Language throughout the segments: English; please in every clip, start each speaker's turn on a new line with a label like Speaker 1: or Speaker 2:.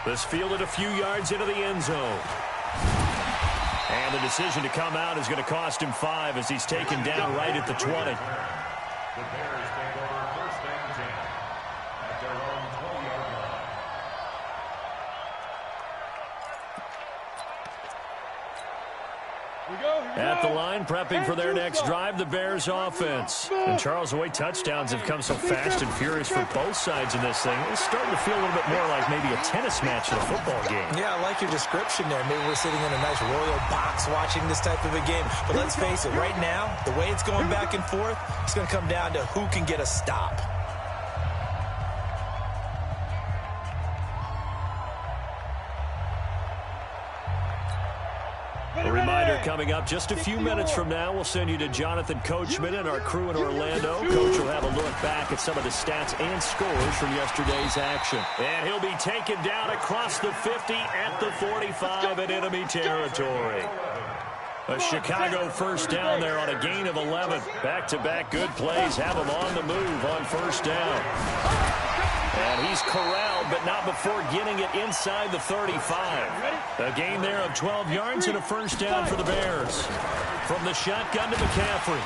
Speaker 1: This fielded a few yards into the end zone. And the decision to come out is going to cost him 5 as he's taken down right at the 20.
Speaker 2: The Bears take over first and 10 at their own 20-yard line.
Speaker 1: At the line, prepping for their next drive, the Bears offense. And Charles, the way touchdowns have come so fast and furious for both sides in this thing, it's starting to feel a little bit more like maybe a tennis match than a football game.
Speaker 3: Yeah, I like your description there. Maybe we're sitting in a nice royal box watching this type of a game. But let's face it, right now, the way it's going back and forth, it's going to come down to who can get a stop.
Speaker 1: A reminder coming up just a few minutes from now, we'll send you to Jonathan Coachman and our crew in Orlando. Coach will have a look back at some of the stats and scores from yesterday's action. And he'll be taken down across the 50 at the 45 in enemy territory. A Chicago first down there on a gain of 11. Back-to-back good plays have him on the move on first down. And he's corralled, but not before getting it inside the 35. A gain there of 12 yards and a first down for the Bears. From the shotgun to McCaffrey.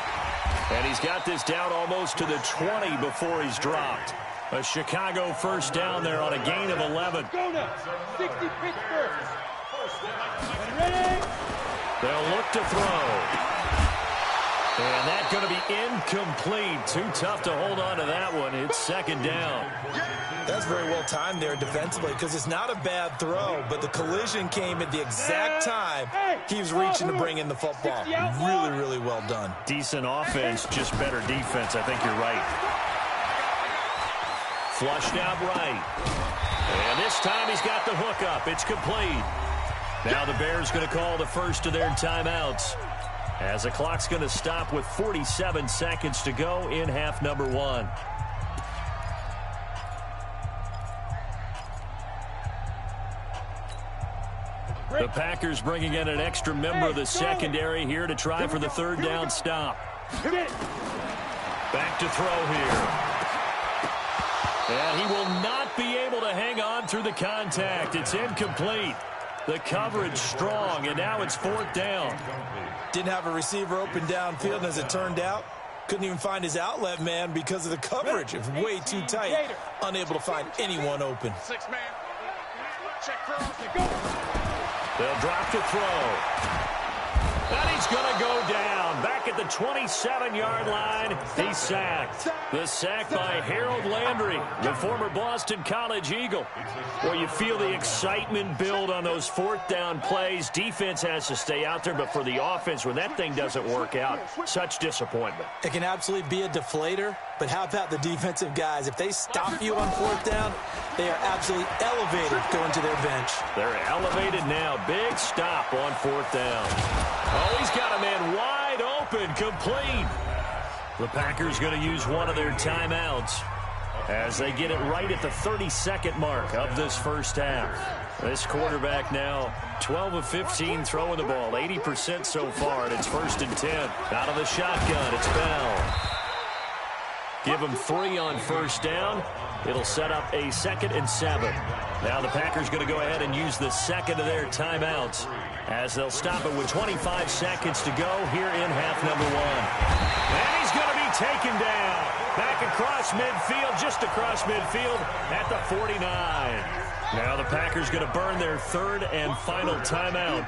Speaker 1: And he's got this down almost to the 20 before he's dropped. A Chicago first down there on a gain of 11.
Speaker 4: Go now. 60 Pittsburgh. Ready?
Speaker 1: They'll look to throw. And that's going to be incomplete. Too tough to hold on to that one. It's second down.
Speaker 3: That's very well timed there defensively because it's not a bad throw, but the collision came at the exact time he was reaching to bring in the football. Really, really well done.
Speaker 1: Decent offense, just better defense. I think you're right. Flushed out right. And this time he's got the hook up. It's complete. Now the Bears going to call the first of their timeouts, as the clock's going to stop with 47 seconds to go in half number 1. The Packers bringing in an extra member of the secondary here to try for the third down stop. Back to throw here. And he will not be able to hang on through the contact. It's incomplete. The coverage strong, and now it's fourth down.
Speaker 3: Didn't have a receiver open downfield, and as it turned out, couldn't even find his outlet man because of the coverage. It was way too tight. Unable to find anyone open.
Speaker 4: 6-man. Check cross.
Speaker 1: They'll drop to throw. And he's going to go down. Back at the 27-yard line, he's sacked. The sack by Harold Landry, the former Boston College Eagle. Well, you feel the excitement build on those fourth down plays. Defense has to stay out there, but for the offense, when that thing doesn't work out, such disappointment.
Speaker 3: It can absolutely be a deflator, but how about the defensive guys? If they stop you on fourth down, they are absolutely elevated going to their bench.
Speaker 1: They're elevated now. Big stop on fourth down. Oh, he's got a man wide open, complete. The Packers going to use one of their timeouts as they get it right at the 32nd mark of this first half. This quarterback now 12 of 15 throwing the ball, 80% so far, and it's first and 10. Out of the shotgun, it's Bell. Give him 3 on first down. It'll set up a 2nd and 7. Now the Packers going to go ahead and use the second of their timeouts as they'll stop it with 25 seconds to go here in half number 1. And he's going to be taken down. Back across midfield, just across midfield at the 49. Now the Packers going to burn their third and final timeout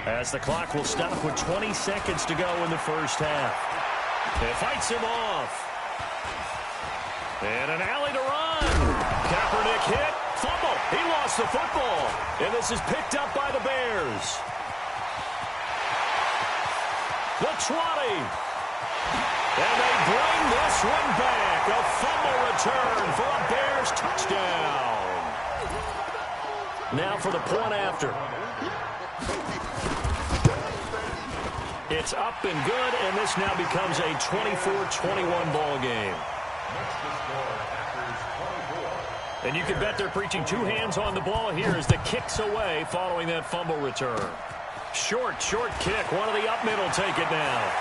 Speaker 1: as the clock will stop with 20 seconds to go in the first half. It fights him off. And an alley to run. Kaepernick hit. Fumble. He lost the football. And this is picked up by the Bears. The 20. And they bring this one back. A fumble return for a Bears touchdown. Now for the point after. It's up and good, and this now becomes a 24-21 ball game. And you can bet they're preaching 2 hands on the ball here as the kick's away following that fumble return. Short kick. One of the up middle take it now.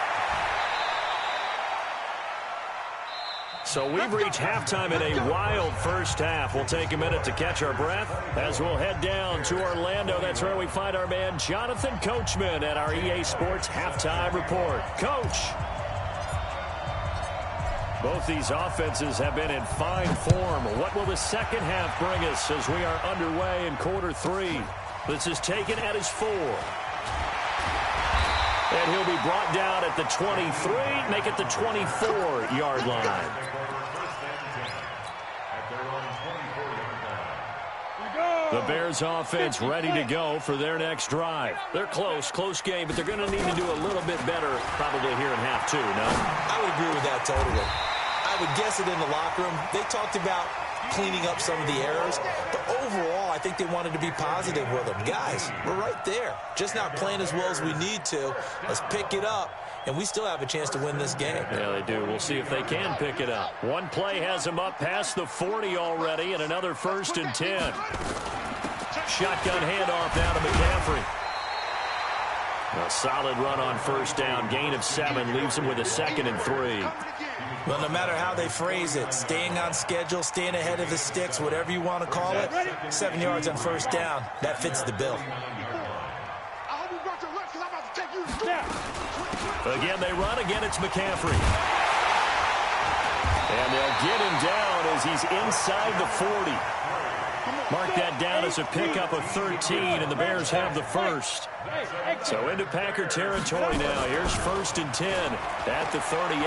Speaker 1: So we've reached halftime in a wild first half. We'll take a minute to catch our breath as we'll head down to Orlando. That's where we find our man Jonathan Coachman at our EA Sports Halftime Report. Coach. Both these offenses have been in fine form. What will the second half bring us as we are underway in quarter 3? This is taken at his 4. And he'll be brought down at the 23, make it the 24-yard line. The Bears offense ready to go for their next drive. They're close game, but they're going to need to do a little bit better probably here in half 2, no?
Speaker 3: I would agree with that totally. I would guess it in the locker room. They talked about cleaning up some of the errors, but overall, I think they wanted to be positive with them. Guys, we're right there. Just not playing as well as we need to. Let's pick it up, and we still have a chance to win this game.
Speaker 1: Yeah, they do. We'll see if they can pick it up. One play has them up past the 40 already, and another 1st and 10. Shotgun handoff down to McCaffrey. A solid run on 1st down. Gain of 7 leaves him with a 2nd and 3.
Speaker 3: Well, no matter how they phrase it, staying on schedule, staying ahead of the sticks, whatever you want to call it, 7 yards on 1st down, that fits the bill.
Speaker 1: Again, they run. Again, it's McCaffrey. And they'll get him down as he's inside the 40. Mark that down as a pickup of 13, and the Bears have the 1st. So into Packer territory now. Here's 1st and 10 at the 38.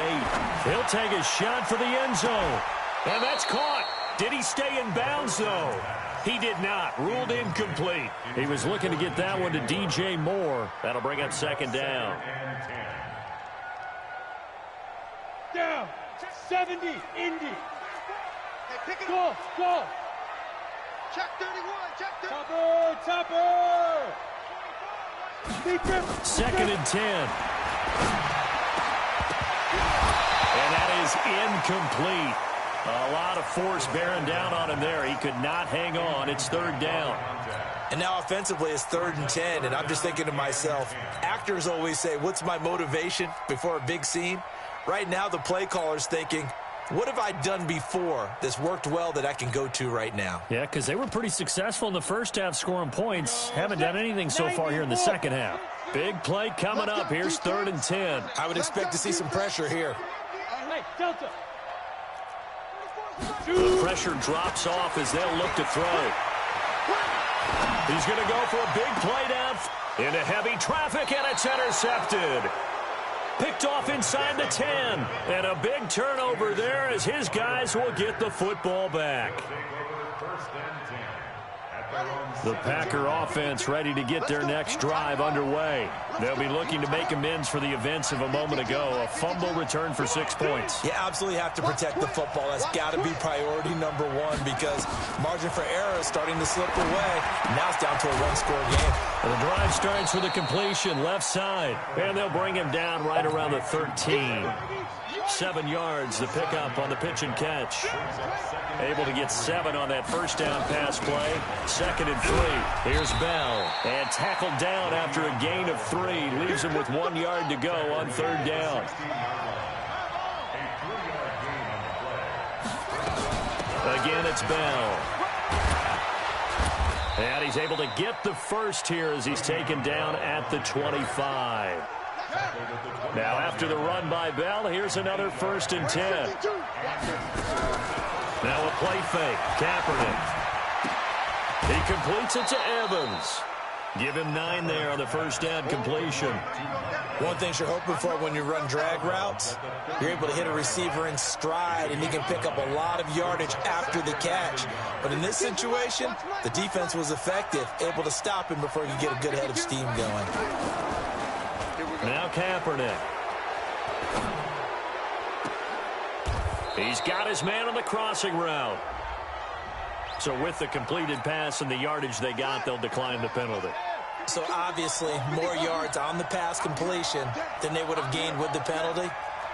Speaker 1: He'll take a shot for the end zone. And that's caught. Did he stay in bounds, though? He did not. Ruled incomplete. He was looking to get that one to DJ Moore. That'll bring up 2nd down.
Speaker 4: Down. 70. Indy. Go. Check 31. Check 31. Topper.
Speaker 1: 2nd and 10. And that is incomplete. A lot of force bearing down on him there. He could not hang on. It's 3rd down.
Speaker 3: And now offensively it's 3rd and 10, and I'm just thinking to myself, actors always say, what's my motivation before a big scene? Right now the play caller's thinking, what have I done before that's worked well that I can go to right now?
Speaker 1: Yeah, because they were pretty successful in the first half scoring points. Haven't done anything so far here in the second half. Big play coming up. Here's 3rd and 10.
Speaker 3: I would expect to see some pressure here.
Speaker 1: The pressure drops off as they'll look to throw. He's going to go for a big play down into heavy traffic, and it's intercepted. Picked off inside the 10. And a big turnover there as his guys will get the football back. The Packer offense ready to get their next drive underway. They'll be looking to make amends for the events of a moment ago. A fumble return for 6 points.
Speaker 3: You absolutely have to protect the football. That's got to be priority number 1 because margin for error is starting to slip away. Now it's down to a 1-score game.
Speaker 1: And the drive starts with a completion left side. And they'll bring him down right around the 13. 7 yards, the pickup on the pitch and catch. Able to get 7 on that 1st down pass play. 2nd and 3. Here's Bell. And tackled down after a gain of 3. Leaves him with 1 yard to go on 3rd down. Again, it's Bell. And he's able to get the 1st here as he's taken down at the 25. Now after the run by Bell, here's another 1st and 10. Now a play fake. Kaepernick. He completes it to Evans. Give him 9 there on the 1st down completion.
Speaker 3: One thing you're hoping for when you run drag routes, you're able to hit a receiver in stride, and he can pick up a lot of yardage after the catch. But in this situation, the defense was effective, able to stop him before he could get a good head of steam going.
Speaker 1: Now Kaepernick. He's got his man on the crossing route. So with the completed pass and the yardage they got, they'll decline the penalty.
Speaker 3: So obviously more yards on the pass completion than they would have gained with the penalty.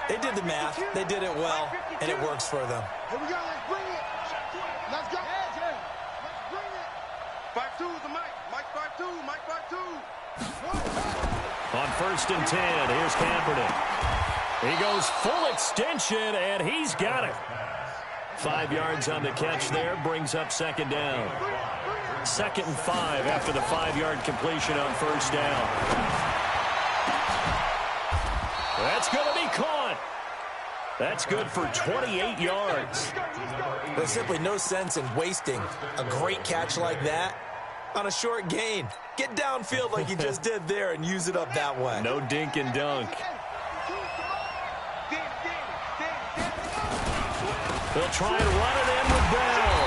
Speaker 3: They did the math. They did it well, and it works for them.
Speaker 4: Here we go. Let's bring it. Let's go. Let's bring it. 5-2 is the mic. Mike 5-2. Mike 5-2.
Speaker 1: On 1st and 10, here's Kaepernick. He goes full extension, and he's got it. 5 yards on the catch there, brings up second down. 2nd and 5 after the 5-yard completion on first down. That's going to be caught. That's good for 28 yards.
Speaker 3: There's simply no sense in wasting a great catch like that on a short gain. Get downfield like you just did there and use it up that way.
Speaker 1: No dink and dunk. They'll try and run it in with Bell.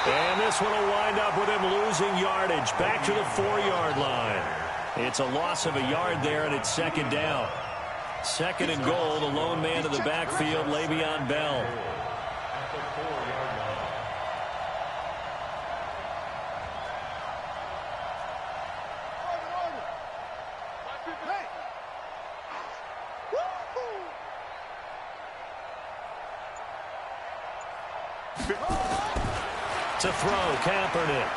Speaker 1: And this one will wind up with him losing yardage back to the 4-yard line. It's a loss of a yard there, and it's second down. 2nd and goal, the lone man in the backfield, Le'Veon Bell. To throw, Kaepernick.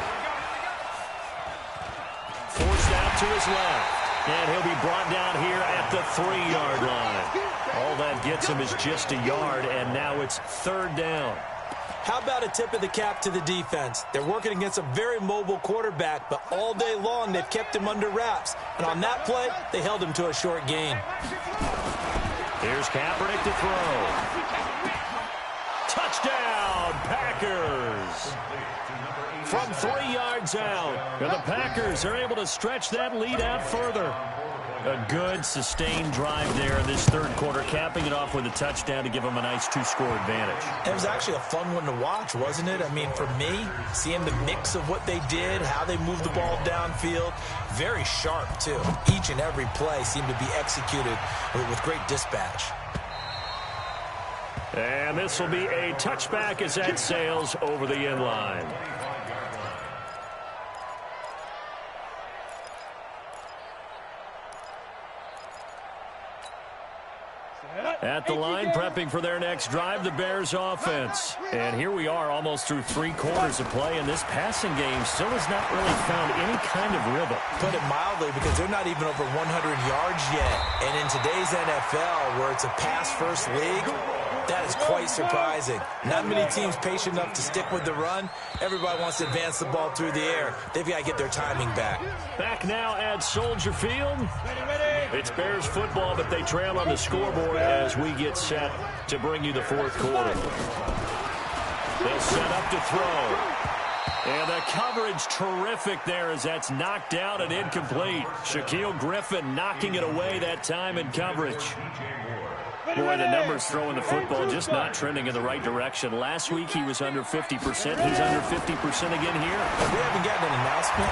Speaker 1: Forced out to his left. And he'll be brought down here at the 3-yard line. All that gets him is just a yard, and now it's 3rd down.
Speaker 3: How about a tip of the cap to the defense? They're working against a very mobile quarterback, but all day long they've kept him under wraps. And on that play, they held him to a short gain.
Speaker 1: Here's Kaepernick to throw. Touchdown, Packers! From 3 yards out, and the Packers are able to stretch that lead out further. A good, sustained drive there in this 3rd quarter, capping it off with a touchdown to give them a nice 2-score advantage.
Speaker 3: It was actually a fun one to watch, wasn't it? I mean, for me, seeing the mix of what they did, how they moved the ball downfield, very sharp, too. Each and every play seemed to be executed with great dispatch.
Speaker 1: And this will be a touchback as that sails over the end line. At the line, prepping for their next drive, the Bears offense. And here we are almost through 3 quarters of play, and this passing game still has not really found any kind of rhythm.
Speaker 3: Put it mildly, because they're not even over 100 yards yet. And in today's NFL, where it's a pass-first league, that is quite surprising. Not many teams patient enough to stick with the run. Everybody wants to advance the ball through the air. They've got to get their timing back.
Speaker 1: Back now at Soldier Field. It's Bears football, but they trail on the scoreboard as we get set to bring you the 4th quarter. They'll set up to throw. And the coverage terrific there as that's knocked out and incomplete. Shaquille Griffin knocking it away that time in coverage. Boy, the numbers throwing the football just not trending in the right direction. Last week he was under 50%. He's under 50% again here.
Speaker 3: We haven't gotten an announcement,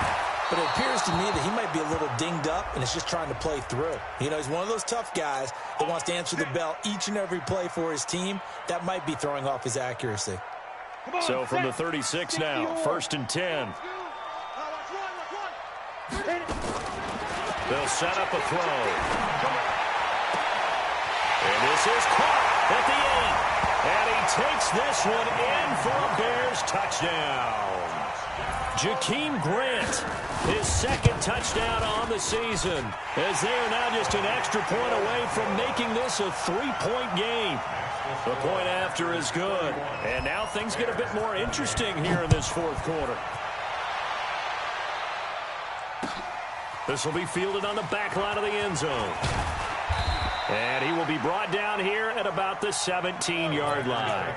Speaker 3: but it appears to me that he might be a little dinged up and is just trying to play through. You know, he's one of those tough guys that wants to answer the bell each and every play for his team. That might be throwing off his accuracy.
Speaker 1: So from the 36 now, 1st and 10. They'll set up a throw. And this is caught at the 8. And he takes this one in for a Bears touchdown. Jakeem Grant, his 2nd touchdown on the season, as they are now just an extra point away from making this a 3-point game. The point after is good. And now things get a bit more interesting here in this 4th quarter. This will be fielded on the back line of the end zone. And he will be brought down here at about the 17-yard line.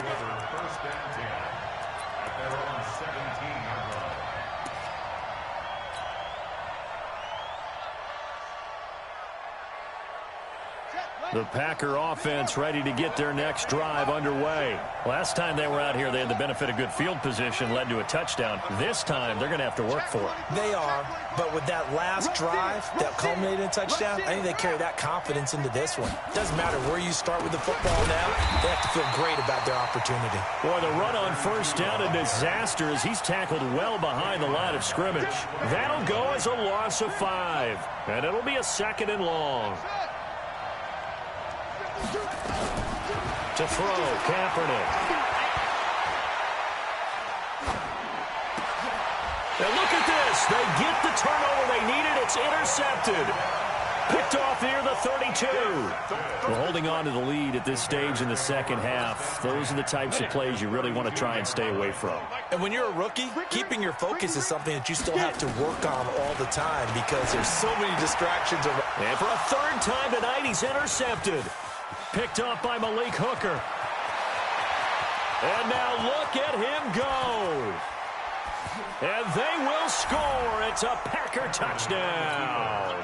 Speaker 1: The Packer offense ready to get their next drive underway. Last time they were out here, they had the benefit of good field position, led to a touchdown. This time, they're going to have to work for it.
Speaker 3: They are, but with that last drive that culminated in a touchdown, I think they carry that confidence into this one. It doesn't matter where you start with the football now. They have to feel great about their opportunity.
Speaker 1: Boy, the run on first down, a disaster as he's tackled well behind the line of scrimmage. That'll go as a loss of 5, and it'll be a 2nd and long. To throw, Kaepernick. And look at this. They get the turnover they needed. It's intercepted. Picked off near the 32. We're holding on to the lead at this stage in the second half. Those are the types of plays you really want to try and stay away from.
Speaker 3: And when you're a rookie, keeping your focus is something that you still have to work on all the time because there's so many distractions.
Speaker 1: And for a third time tonight, he's intercepted. Picked off by Malik Hooker. And now look at him go. And they will score. It's a Packer touchdown.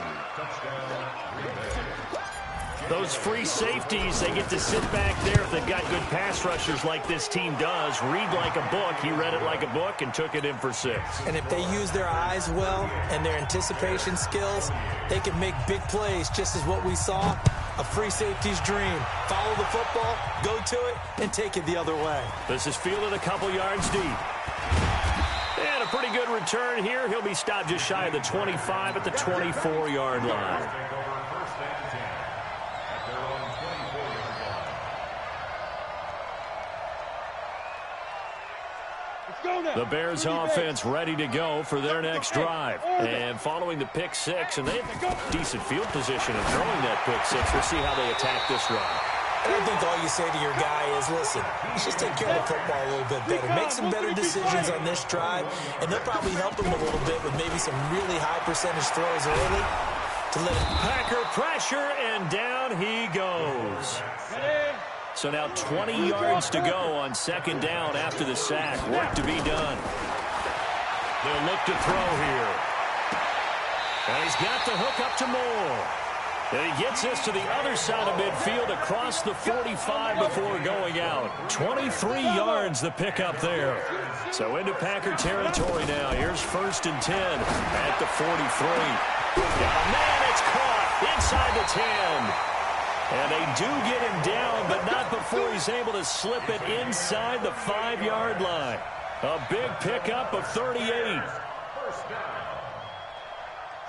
Speaker 1: Those free safeties, they get to sit back there if they've got good pass rushers like this team does. Read like a book. He read it like a book and took it in for 6.
Speaker 3: And if they use their eyes well and their anticipation skills, they can make big plays, just as what we saw. A free safety's dream. Follow the football, go to it, and take it the other way.
Speaker 1: This is fielded a couple yards deep. And a pretty good return here. He'll be stopped just shy of the 25 at the 24-yard line. The Bears offense ready to go for their next drive. And following the pick 6, and they have decent field position in throwing that pick 6. We'll see how they attack this drive.
Speaker 3: And I think all you say to your guy is, listen, let's just take care of the football a little bit better. Make some better decisions on this drive, and they'll probably help him a little bit with maybe some really high percentage throws early to let him.
Speaker 1: Packer pressure, and down he goes. So now 20 yards to go on second down after the sack. Work to be done. They'll look to throw here. And he's got the hook up to Moore. And he gets this to the other side of midfield across the 45 before going out. 23 yards the pickup there. So into Packer territory now. Here's 1st and 10 at the 43. Oh, man, it's caught inside the 10. And they do get him down, but not before he's able to slip it inside the 5-yard line. A big pickup of 38.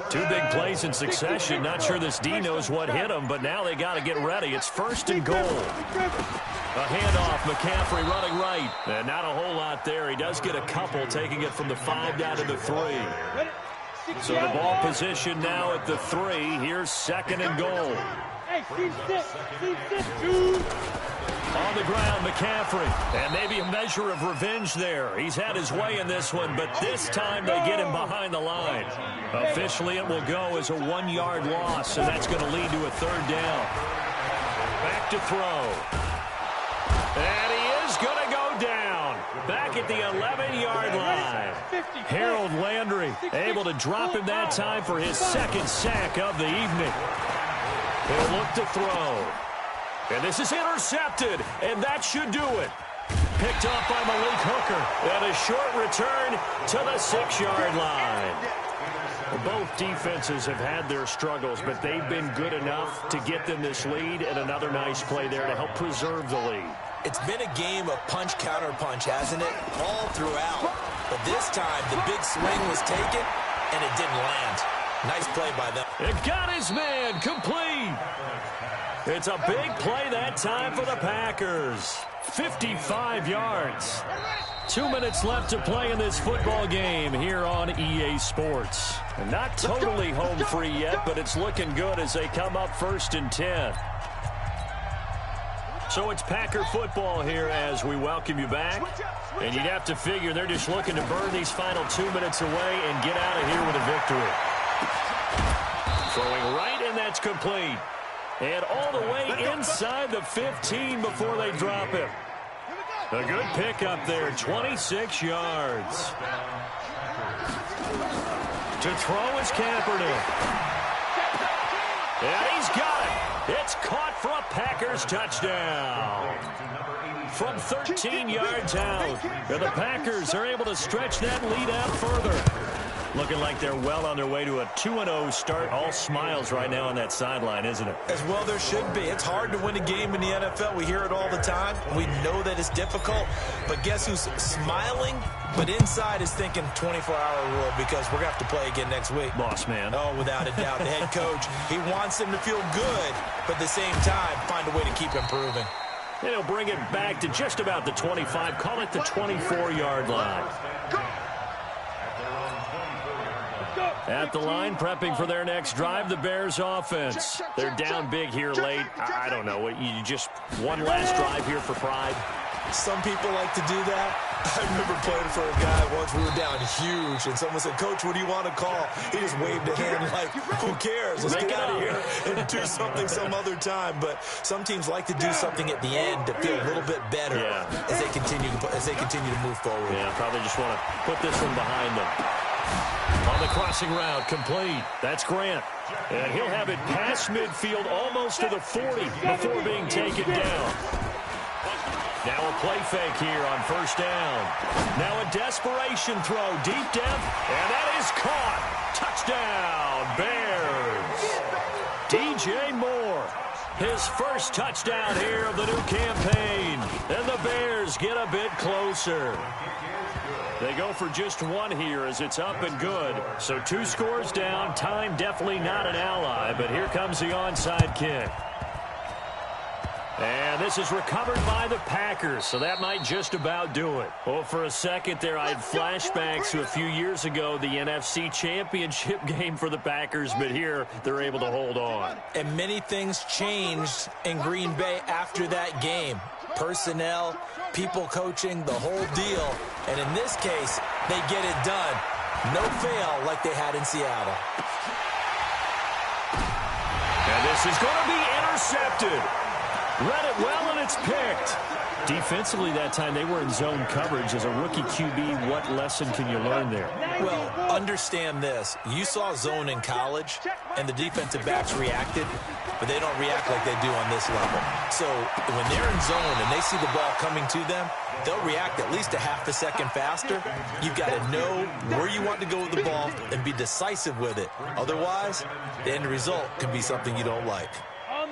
Speaker 1: 2 big plays in succession. Not sure this D knows what hit him, but now they got to get ready. It's 1st and goal. A handoff, McCaffrey running right. And not a whole lot there. He does get a couple, taking it from the 5 down to the 3. So the ball position now at the 3. Here's 2nd and goal. On the ground, McCaffrey. And maybe a measure of revenge there. He's had his way in this one, but this time they get him behind the line. Officially, it will go as a 1-yard loss, and that's going to lead to a 3rd down. Back to throw. And he is going to go down. Back at the 11-yard line. Harold Landry able to drop him that time for his 2nd sack of the evening. He'll look to throw. And this is intercepted, and that should do it. Picked off by Malik Hooker. And a short return to the 6-yard line. Well, both defenses have had their struggles, but they've been good enough to get them this lead, and another nice play there to help preserve the lead.
Speaker 3: It's been a game of punch-counter-punch, hasn't it? All throughout. But this time, the big swing was taken, and it didn't land. Nice play by them.
Speaker 1: It got his man complete. It's a big play that time for the Packers. 55 yards. 2 minutes left to play in this football game here on EA Sports. And not totally home free yet, but it's looking good as they come up 1st and 10. So it's Packer football here as we welcome you back. And you'd have to figure they're just looking to burn these final 2 minutes away and get out of here with a victory. Throwing right, and that's complete. And all the way inside the 15 before they drop him. A good pickup there, 26 yards. To throw is Kaepernick. And he's got it. It's caught for a Packers touchdown. From 13 yards out. And the Packers are able to stretch that lead out further. Looking like they're well on their way to a 2-0 start. All smiles right now on that sideline, isn't it?
Speaker 3: As well there should be. It's hard to win a game in the NFL. We hear it all the time. We know that it's difficult. But guess who's smiling? But inside is thinking 24-hour rule because we're going to have to play again next week.
Speaker 1: Boss man.
Speaker 3: Oh, without a doubt. The head coach, he wants them to feel good, but at the same time, find a way to keep improving.
Speaker 1: And he'll bring it back to just about the 25. Call it the 24-yard line. At the line, prepping for their next drive, the Bears offense. They're down big here late. I don't know. You just one last drive here for pride.
Speaker 3: Some people like to do that. I remember playing for a guy once. We were down huge, and someone said, "Coach, what do you want to call?" He just waved a hand like, "Who cares? Let's get out of here and do something some other time." But some teams like to do something at the end to feel a little bit better as they continue to move forward.
Speaker 1: Yeah, probably just want to put this one behind them. On the crossing route, complete. That's Grant. And he'll have it past midfield almost to the 40 before being taken down. Now a play fake here on first down. Now a desperation throw deep down, and that is caught. Touchdown, Bears. DJ Moore, his first touchdown here of the new campaign. And the Bears get a bit closer. They go for just one here as it's up and good. So 2 scores down. Time definitely not an ally, but here comes the onside kick. And this is recovered by the Packers, so that might just about do it. Well, for a second there, I had flashbacks to a few years ago, the NFC Championship game for the Packers, but here they're able to hold on.
Speaker 3: And many things changed in Green Bay after that game. Personnel, people coaching, the whole deal. And in this case, they get it done. No fail like they had in Seattle.
Speaker 1: And this is going to be intercepted. Read it well, and it's picked. Defensively that time, they were in zone coverage. As a rookie QB, what lesson can you learn there?
Speaker 3: Well, understand this. You saw zone in college, and the defensive backs reacted, but they don't react like they do on this level. So when they're in zone and they see the ball coming to them, they'll react at least a half a second faster. You've got to know where you want to go with the ball and be decisive with it. Otherwise, the end result can be something you don't like.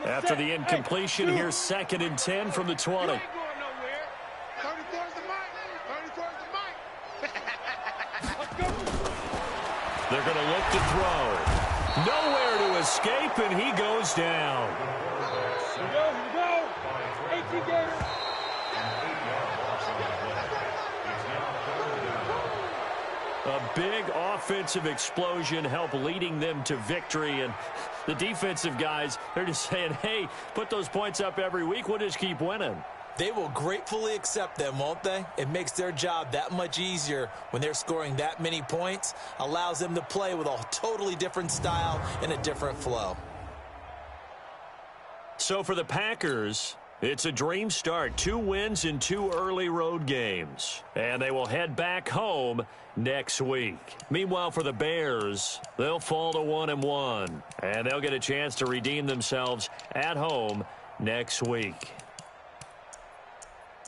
Speaker 1: After the incompletion, here's 2nd and 10 from the 20. They're going to look to throw. Nowhere to escape, and he goes down. A big offensive explosion helped leading them to victory, and the defensive guys, they're just saying, hey, put those points up every week, we'll just keep winning.
Speaker 3: They will gratefully accept them, won't they? It makes their job that much easier when they're scoring that many points, allows them to play with a totally different style and a different flow.
Speaker 1: So for the Packers, it's a dream start. 2 wins in 2 early road games. And they will head back home next week. Meanwhile, for the Bears, they'll fall to 1-1. And they'll get a chance to redeem themselves at home next week.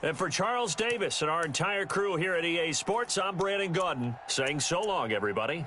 Speaker 1: And for Charles Davis and our entire crew here at EA Sports, I'm Brandon Gaudin saying so long, everybody.